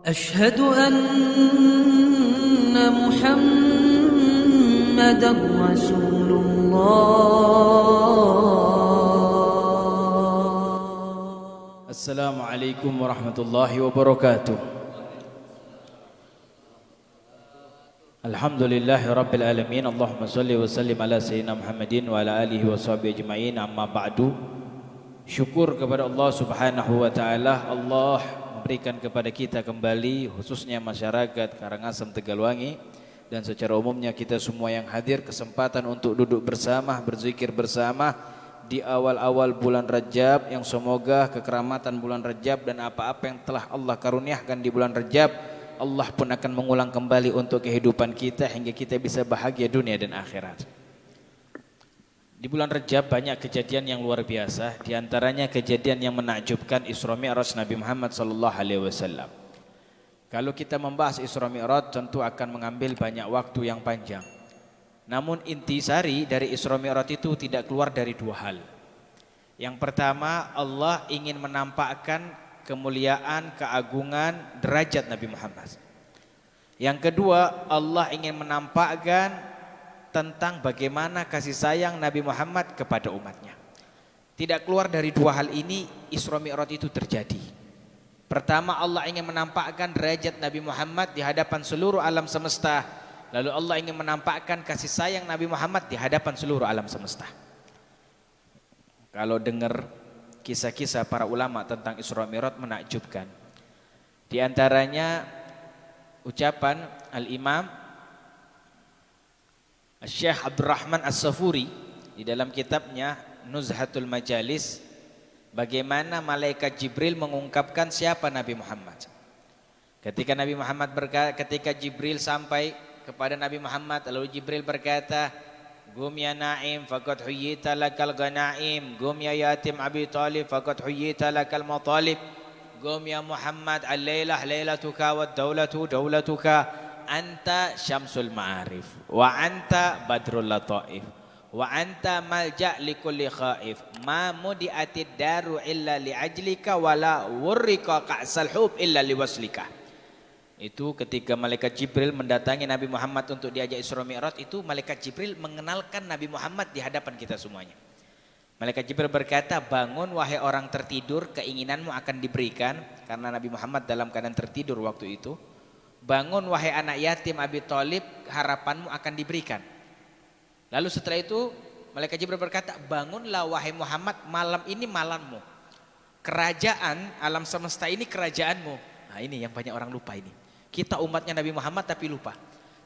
أشهد أن محمدا رسول الله. السلام عليكم ورحمة الله وبركاته. الحمد لله رب العالمين. اللهم صل وسلم على سيدنا Muhammadin wa ala alihi wa sahbihi ajma'in. Amma ba'du. Syukur kepada Allah Subhanahu wa taala. Allah memberikan kepada kita kembali, khususnya masyarakat Karangasem Tegalwangi dan secara umumnya kita semua yang hadir, kesempatan untuk duduk bersama, berzikir bersama di awal-awal bulan Rajab, yang semoga kekeramatan bulan Rajab dan apa-apa yang telah Allah karuniakan di bulan Rajab, Allah pun akan mengulang kembali untuk kehidupan kita hingga kita bisa bahagia dunia dan akhirat. Di bulan Rajab banyak kejadian yang luar biasa, di antaranya kejadian yang menakjubkan Isra Mi'raj Nabi Muhammad sallallahu alaihi wasallam. Kalau kita membahas Isra Mi'raj tentu akan mengambil banyak waktu yang panjang. Namun intisari dari Isra Mi'raj itu tidak keluar dari dua hal. Yang pertama, Allah ingin menampakkan kemuliaan, keagungan, derajat Nabi Muhammad. Yang kedua, Allah ingin menampakkan tentang bagaimana kasih sayang Nabi Muhammad kepada umatnya. Tidak keluar dari dua hal ini Isra Mi'raj itu terjadi. Pertama, Allah ingin menampakkan derajat Nabi Muhammad di hadapan seluruh alam semesta. Lalu Allah ingin menampakkan kasih sayang Nabi Muhammad di hadapan seluruh alam semesta. Kalau dengar kisah-kisah para ulama tentang Isra Mi'raj menakjubkan. Di antaranya ucapan Al-Imam Syekh Abdurrahman As-Safuri di dalam kitabnya Nuzhatul Majalis, bagaimana malaikat Jibril mengungkapkan siapa Nabi Muhammad. Ketika ketika Jibril sampai kepada Nabi Muhammad, lalu Jibril berkata, "Gum ya Naim faqad huyyita lakal ghanaim, gum ya yatim Abi Talib faqad huyyita lakal matalib, gum ya Muhammad al-lailah lailatuka wad daulatu daulatuka. Anta syamsul ma'arif wa anta badrul lataif wa anta malja' likulli khaif ma mudi'atid daru illa li'ajlika wala wurrika ka'sal hub illa liwaslika." Itu ketika malaikat Jibril mendatangi Nabi Muhammad untuk diajak Isra Mi'raj, itu malaikat Jibril mengenalkan Nabi Muhammad di hadapan kita semuanya. Malaikat Jibril berkata, "Bangun wahai orang tertidur, keinginanmu akan diberikan." Karena Nabi Muhammad dalam keadaan tertidur waktu itu. "Bangun wahai anak yatim Abi Talib, harapanmu akan diberikan." Lalu setelah itu malaikat Jibril berkata, "Bangunlah wahai Muhammad, malam ini malammu. Kerajaan alam semesta ini kerajaanmu." Nah, ini yang banyak orang lupa ini. Kita umatnya Nabi Muhammad tapi lupa.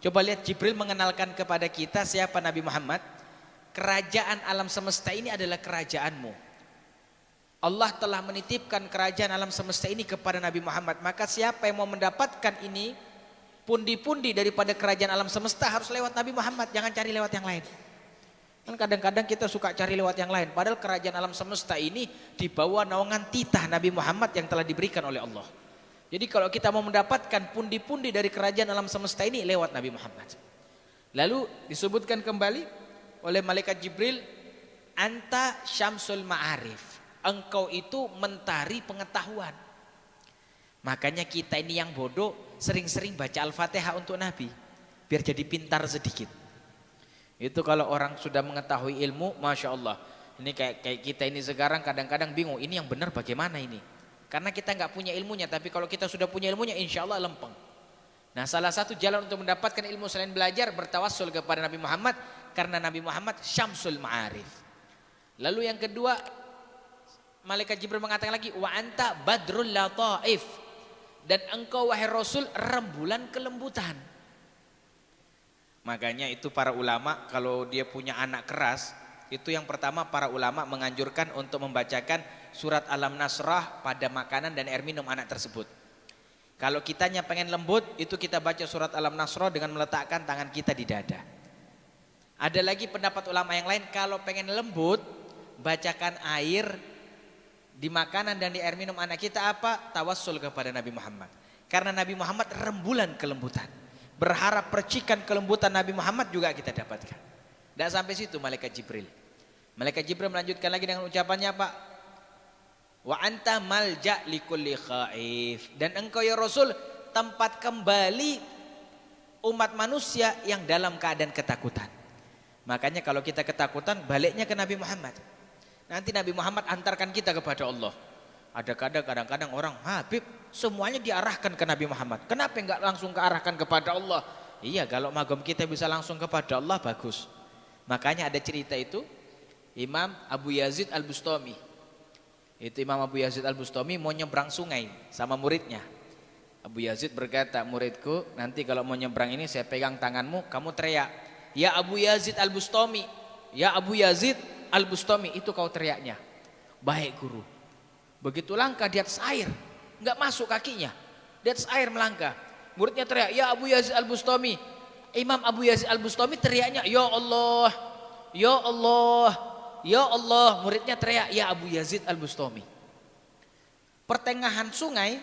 Coba lihat, Jibril mengenalkan kepada kita siapa Nabi Muhammad. Kerajaan alam semesta ini adalah kerajaanmu. Allah telah menitipkan kerajaan alam semesta ini kepada Nabi Muhammad. Maka siapa yang mau mendapatkan ini, pundi-pundi daripada kerajaan alam semesta harus lewat Nabi Muhammad. Jangan cari lewat yang lain. Kan kadang-kadang kita suka cari lewat yang lain. Padahal kerajaan alam semesta ini di bawah naungan titah Nabi Muhammad yang telah diberikan oleh Allah. Jadi kalau kita mau mendapatkan pundi-pundi dari kerajaan alam semesta ini lewat Nabi Muhammad. Lalu disebutkan kembali oleh malaikat Jibril, "Anta syamsul ma'arif." Engkau itu mentari pengetahuan. Makanya kita ini yang bodoh sering-sering baca Al-Fatihah untuk Nabi, biar jadi pintar sedikit. Itu kalau orang sudah mengetahui ilmu, Masya Allah. Ini kayak kita ini sekarang kadang-kadang bingung, ini yang benar bagaimana ini. Karena kita nggak punya ilmunya, tapi kalau kita sudah punya ilmunya insya Allah lempeng. Nah, salah satu jalan untuk mendapatkan ilmu selain belajar, bertawassul kepada Nabi Muhammad. Karena Nabi Muhammad syamsul ma'arif. Lalu yang kedua, malaikat Jibril mengatakan lagi, "Wa anta badrul lataif." Dan engkau wahai Rasul rembulan kelembutan. Makanya itu para ulama kalau dia punya anak keras, itu yang pertama para ulama menganjurkan untuk membacakan surat Alam Nasrah pada makanan dan air minum anak tersebut. Kalau kitanya pengen lembut, itu kita baca surat Alam Nasrah dengan meletakkan tangan kita di dada. Ada lagi pendapat ulama yang lain, kalau pengen lembut, bacakan air di makanan dan di air minum anak kita apa? Tawassul kepada Nabi Muhammad. Karena Nabi Muhammad rembulan kelembutan. Berharap percikan kelembutan Nabi Muhammad juga kita dapatkan. Tidak sampai situ malaikat Jibril. Malaikat Jibril melanjutkan lagi dengan ucapannya apa? Wa anta malja likulli khaif. Dan engkau ya Rasul tempat kembali umat manusia yang dalam keadaan ketakutan. Makanya kalau kita ketakutan, baliknya ke Nabi Muhammad. Nanti Nabi Muhammad antarkan kita kepada Allah. Ada kadang-kadang orang, Habib, semuanya diarahkan ke Nabi Muhammad. Kenapa enggak langsung kearahkan kepada Allah? Iya, kalau magom kita bisa langsung kepada Allah, bagus. Makanya ada cerita itu, Imam Abu Yazid Al-Bustami. Itu Imam Abu Yazid Al-Bustami mau nyebrang sungai sama muridnya. Abu Yazid berkata, muridku, nanti kalau mau nyebrang ini saya pegang tanganmu, kamu teriak, ya Abu Yazid Al-Bustami, ya Abu Yazid Al-Bustami, itu kau teriaknya. Baik guru. Begitu langkah di atas air, enggak masuk kakinya, di atas air melangkah. Muridnya teriak, ya Abu Yazid Al-Bustami. Imam Abu Yazid Al-Bustami teriaknya, ya Allah, ya Allah, ya Allah. Muridnya teriak, ya Abu Yazid Al-Bustami. Pertengahan sungai,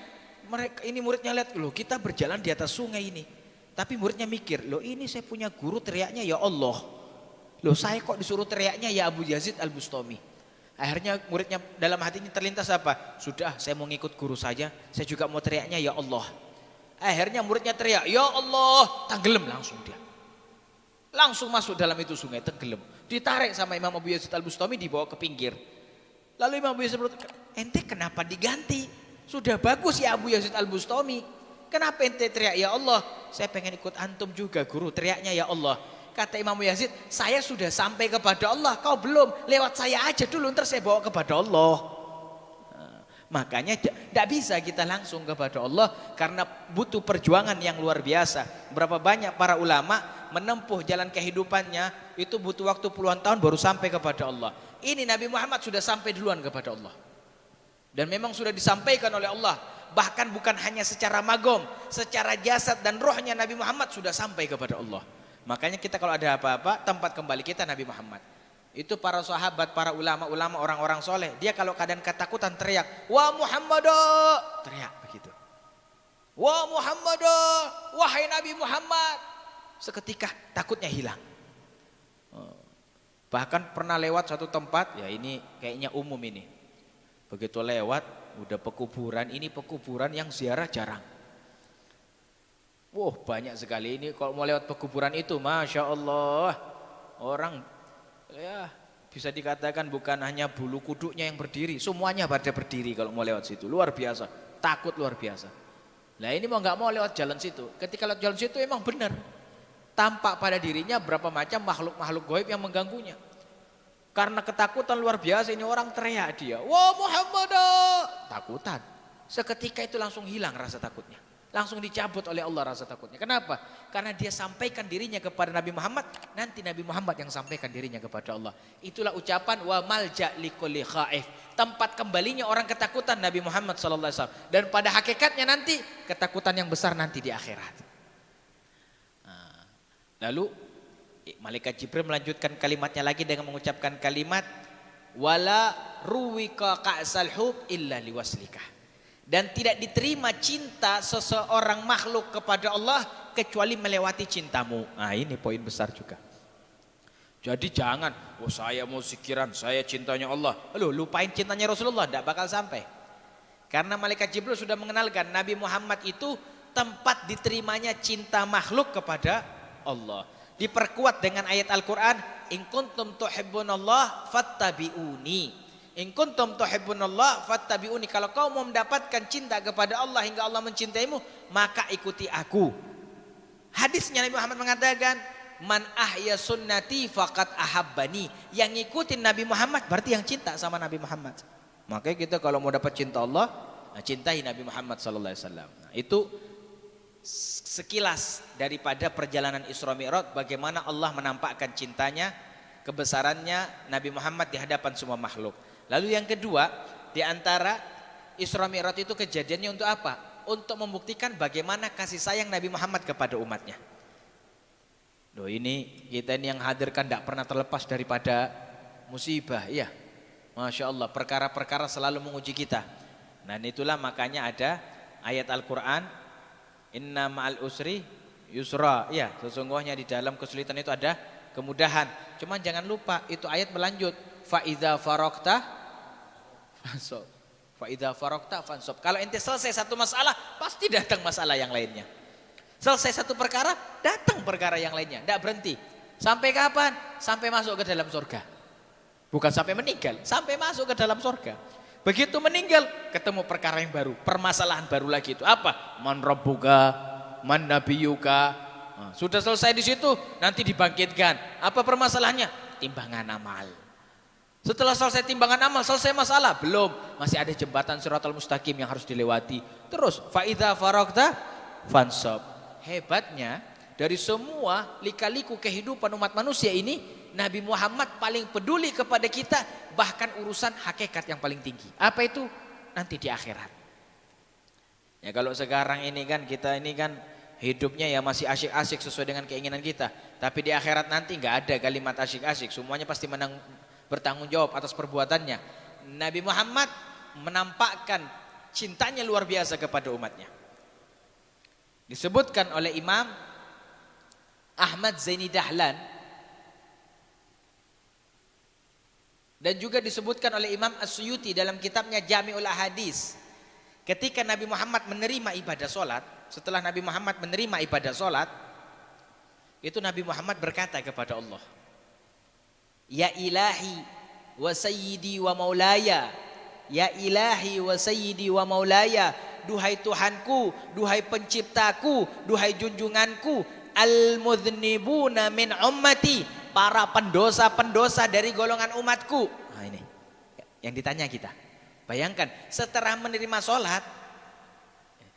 mereka ini muridnya lihat, loh kita berjalan di atas sungai ini. Tapi muridnya mikir, loh ini saya punya guru teriaknya ya Allah. Loh saya kok disuruh teriaknya ya Abu Yazid Al-Bustami. Akhirnya muridnya dalam hatinya terlintas apa? Sudah, saya mau ngikut guru saja, saya juga mau teriaknya ya Allah. Akhirnya muridnya teriak, ya Allah, tenggelam langsung dia. Langsung masuk dalam itu sungai, tenggelam. Ditarik sama Imam Abu Yazid Al-Bustami, dibawa ke pinggir. Lalu Imam Abu Yazid berkata, ente kenapa diganti? Sudah bagus ya Abu Yazid Al-Bustami. Kenapa ente teriak ya Allah? Saya pengen ikut antum juga guru, teriaknya ya Allah. Kata Imam Yazid, saya sudah sampai kepada Allah, kau belum, lewat saya aja dulu, ntar saya bawa kepada Allah. Nah, makanya tidak bisa kita langsung kepada Allah, karena butuh perjuangan yang luar biasa. Berapa banyak para ulama menempuh jalan kehidupannya, itu butuh waktu puluhan tahun baru sampai kepada Allah. Ini Nabi Muhammad sudah sampai duluan kepada Allah. Dan memang sudah disampaikan oleh Allah. Bahkan bukan hanya secara magom, secara jasad dan rohnya Nabi Muhammad sudah sampai kepada Allah. Makanya kita kalau ada apa-apa, tempat kembali kita Nabi Muhammad. Itu para sahabat, para ulama-ulama, orang-orang soleh. Dia kalau keadaan ketakutan teriak, wa Muhammad, teriak begitu. Wa Muhammad, wahai Nabi Muhammad. Seketika takutnya hilang. Bahkan pernah lewat satu tempat, ya ini kayaknya umum ini. Begitu lewat, udah pekuburan, ini pekuburan yang ziarah jarang. Wah banyak sekali ini kalau mau lewat pekuburan itu, Masya Allah. Orang ya bisa dikatakan bukan hanya bulu kuduknya yang berdiri, semuanya pada berdiri kalau mau lewat situ. Luar biasa, takut luar biasa. Nah ini mau nggak mau lewat jalan situ. Ketika lewat jalan situ emang benar. Tampak pada dirinya berapa macam makhluk-makhluk gaib yang mengganggunya. Karena ketakutan luar biasa ini orang teriak dia, wah Muhammad, takutan. Seketika itu langsung hilang rasa takutnya. Langsung dicabut oleh Allah rasa takutnya. Kenapa? Karena dia sampaikan dirinya kepada Nabi Muhammad, nanti Nabi Muhammad yang sampaikan dirinya kepada Allah. Itulah ucapan wa malja likulli khaif. Tempat kembalinya orang ketakutan Nabi Muhammad SAW. Dan pada hakikatnya nanti ketakutan yang besar nanti di akhirat. Nah, lalu malaikat Jibril melanjutkan kalimatnya lagi dengan mengucapkan kalimat wala ruwika ka'sal hub illa liwaslikah. Dan tidak diterima cinta seseorang makhluk kepada Allah kecuali melewati cintamu. Nah ini poin besar juga. Jadi jangan, oh saya mau zikiran, saya cintanya Allah. Loh lupain cintanya Rasulullah, tidak bakal sampai. Karena malaikat Jibril sudah mengenalkan Nabi Muhammad itu tempat diterimanya cinta makhluk kepada Allah. Diperkuat dengan ayat Al-Quran, in kuntum tuhibbunallah fattabi'uni. In kuntum tuhibbunallah fattabi'uni. Kalau kau mau mendapatkan cinta kepada Allah hingga Allah mencintaimu, maka ikuti aku. Hadisnya Nabi Muhammad mengatakan, man ahya sunnati faqad ahabbani. Yang ngikutin Nabi Muhammad berarti yang cinta sama Nabi Muhammad. Makanya kita kalau mau dapat cinta Allah, cintai Nabi Muhammad sallallahu alaihi wasallam. Nah, itu sekilas daripada perjalanan Isra Mi'raj, bagaimana Allah menampakkan cintanya, kebesarannya Nabi Muhammad di hadapan semua makhluk. Lalu yang kedua, di antara Isra Mi'raj itu kejadiannya untuk apa? Untuk membuktikan bagaimana kasih sayang Nabi Muhammad kepada umatnya. Loh ini kita ini yang hadirkan tidak pernah terlepas daripada musibah, ya. Masya Allah, perkara-perkara selalu menguji kita. Nah itulah makanya ada ayat Al-Quran, inna ma'al usri yusra. Ya, sesungguhnya di dalam kesulitan itu ada kemudahan. Cuman jangan lupa itu ayat berlanjut, fa idza faraqta Fa idza faragta fansab. Kalau ente selesai satu masalah, pasti datang masalah yang lainnya. Selesai satu perkara, datang perkara yang lainnya. Tidak berhenti. Sampai kapan? Sampai masuk ke dalam surga. Bukan sampai meninggal, sampai masuk ke dalam surga. Begitu meninggal, ketemu perkara yang baru, permasalahan baru lagi itu apa? Man rabbuka, man nabiyuka. Nah, sudah selesai di situ, nanti dibangkitkan. Apa permasalahannya? Timbangan amal. Setelah selesai timbangan amal, selesai masalah? Belum, masih ada jembatan Shiratal Mustaqim yang harus dilewati. Terus fa idza faragta fansab. Hebatnya dari semua lika-liku kehidupan umat manusia ini, Nabi Muhammad paling peduli kepada kita, bahkan urusan hakikat yang paling tinggi. Apa itu? Nanti di akhirat. Ya kalau sekarang ini kan kita ini kan hidupnya ya masih asyik-asyik sesuai dengan keinginan kita. Tapi di akhirat nanti nggak ada kalimat asyik-asyik. Semuanya pasti bertanggung jawab atas perbuatannya. Nabi Muhammad menampakkan cintanya luar biasa kepada umatnya. Disebutkan oleh Imam Ahmad Zaini Dahlan dan juga disebutkan oleh Imam As-Suyuti dalam kitabnya Jami'ul Ahadis. Ketika Nabi Muhammad menerima ibadah solat, setelah Nabi Muhammad menerima ibadah solat, itu Nabi Muhammad berkata kepada Allah, Ya ilahi wa sayyidi wa maulaya, Ya ilahi wa sayyidi wa maulaya, duhai Tuhanku, duhai penciptaku, duhai junjunganku, al-mudhnibuna min ummati, para pendosa-pendosa dari golongan umatku. Nah ini yang ditanya kita. Bayangkan setelah menerima sholat,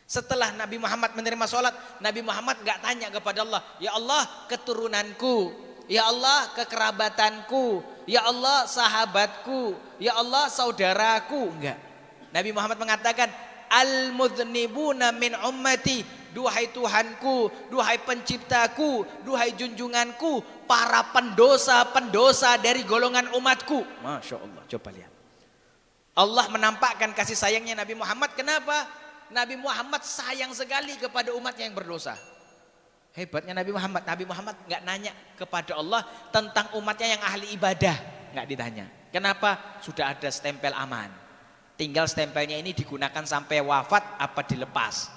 setelah Nabi Muhammad menerima sholat, Nabi Muhammad gak tanya kepada Allah, Ya Allah keturunanku, Ya Allah kekerabatanku, Ya Allah sahabatku, Ya Allah saudaraku. Enggak. Nabi Muhammad mengatakan al-mudhnibuna min ummati, duhai Tuhanku, duhai penciptaku, duhai junjunganku, para pendosa-pendosa dari golongan umatku. Masya Allah, coba lihat. Allah menampakkan kasih sayangnya Nabi Muhammad. Kenapa? Nabi Muhammad sayang sekali kepada umatnya yang berdosa. Hebatnya Nabi Muhammad. Nabi Muhammad gak nanya kepada Allah tentang umatnya yang ahli ibadah. Gak ditanya. Kenapa? Sudah ada stempel aman. Tinggal stempelnya ini digunakan sampai wafat apa dilepas.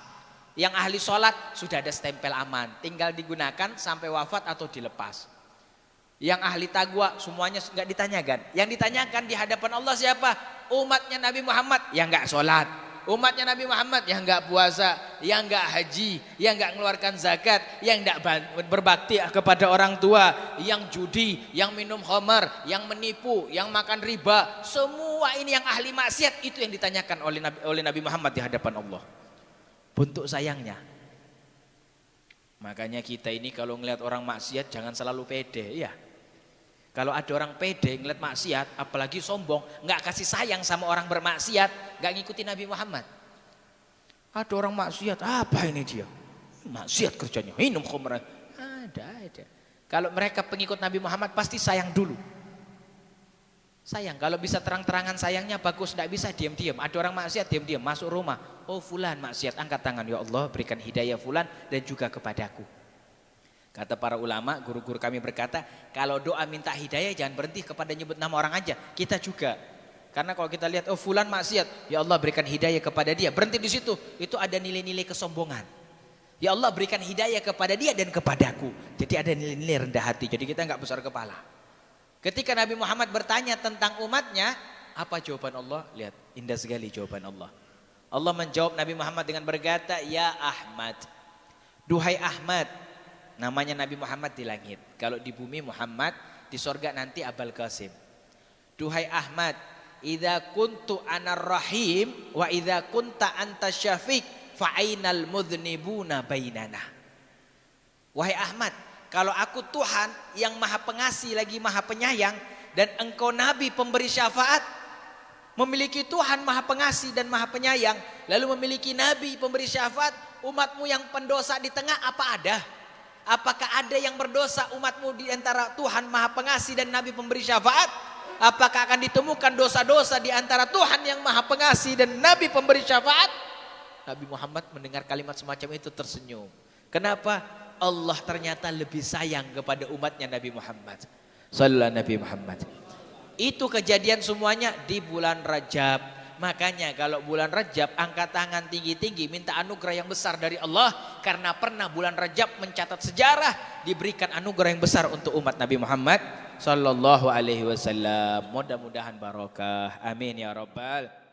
Yang ahli sholat sudah ada stempel aman. Tinggal digunakan sampai wafat atau dilepas. Yang ahli taqwa semuanya gak ditanyakan. Yang ditanyakan di hadapan Allah siapa? Umatnya Nabi Muhammad yang gak sholat. Umatnya Nabi Muhammad yang enggak puasa, yang enggak haji, yang enggak mengeluarkan zakat, yang enggak berbakti kepada orang tua, yang judi, yang minum khamar, yang menipu, yang makan riba. Semua ini yang ahli maksiat, itu yang ditanyakan oleh Nabi Muhammad di hadapan Allah. Bentuk sayangnya. Makanya kita ini kalau ngelihat orang maksiat jangan selalu pede, ya. Kalau ada orang pede ngeliat maksiat, apalagi sombong, nggak kasih sayang sama orang bermaksiat, nggak ngikuti Nabi Muhammad. Ada orang maksiat, apa ini dia? Maksiat kerjanya, minum khamr. Ada. Kalau mereka pengikut Nabi Muhammad pasti sayang dulu. Sayang, kalau bisa terang-terangan sayangnya bagus, nggak bisa diam-diam. Ada orang maksiat diam-diam masuk rumah. Oh fulan maksiat, angkat tangan, ya Allah berikan hidayah fulan dan juga kepadaku. Kata para ulama, guru-guru kami berkata, kalau doa minta hidayah jangan berhenti kepada nyebut nama orang aja. Kita juga. Karena kalau kita lihat, oh fulan maksiat, ya Allah berikan hidayah kepada dia. Berhenti di situ, itu ada nilai-nilai kesombongan. Ya Allah berikan hidayah kepada dia dan kepadaku. Jadi ada nilai-nilai rendah hati, jadi kita nggak besar kepala. Ketika Nabi Muhammad bertanya tentang umatnya, apa jawaban Allah? Lihat, indah sekali jawaban Allah. Allah menjawab Nabi Muhammad dengan berkata, Ya Ahmad, duhai Ahmad. Namanya Nabi Muhammad di langit. Kalau di bumi Muhammad, di sorga nanti Abul Qasim. Duhai Ahmad, idza kuntu anar rahim wa idza kunta anta syafiq fa ainal mudhnibuna bainana. Wahai Ahmad, kalau aku Tuhan yang maha pengasih lagi maha penyayang, dan engkau Nabi pemberi syafaat, memiliki Tuhan maha pengasih dan maha penyayang, lalu memiliki Nabi pemberi syafaat, umatmu yang pendosa di tengah apa ada? Apakah ada yang berdosa umatmu di antara Tuhan maha pengasih dan Nabi pemberi syafaat? Apakah akan ditemukan dosa-dosa di antara Tuhan yang maha pengasih dan Nabi pemberi syafaat? Nabi Muhammad mendengar kalimat semacam itu tersenyum. Kenapa? Allah ternyata lebih sayang kepada umatnya Nabi Muhammad. Sallallahu Nabi Muhammad. Itu kejadian semuanya di bulan Rajab, Makanya kalau bulan Rajab angkat tangan tinggi-tinggi minta anugerah yang besar dari Allah, karena pernah bulan Rajab mencatat sejarah diberikan anugerah yang besar untuk umat Nabi Muhammad sallallahu alaihi wasallam. Mudah-mudahan barokah. Amin ya rabbal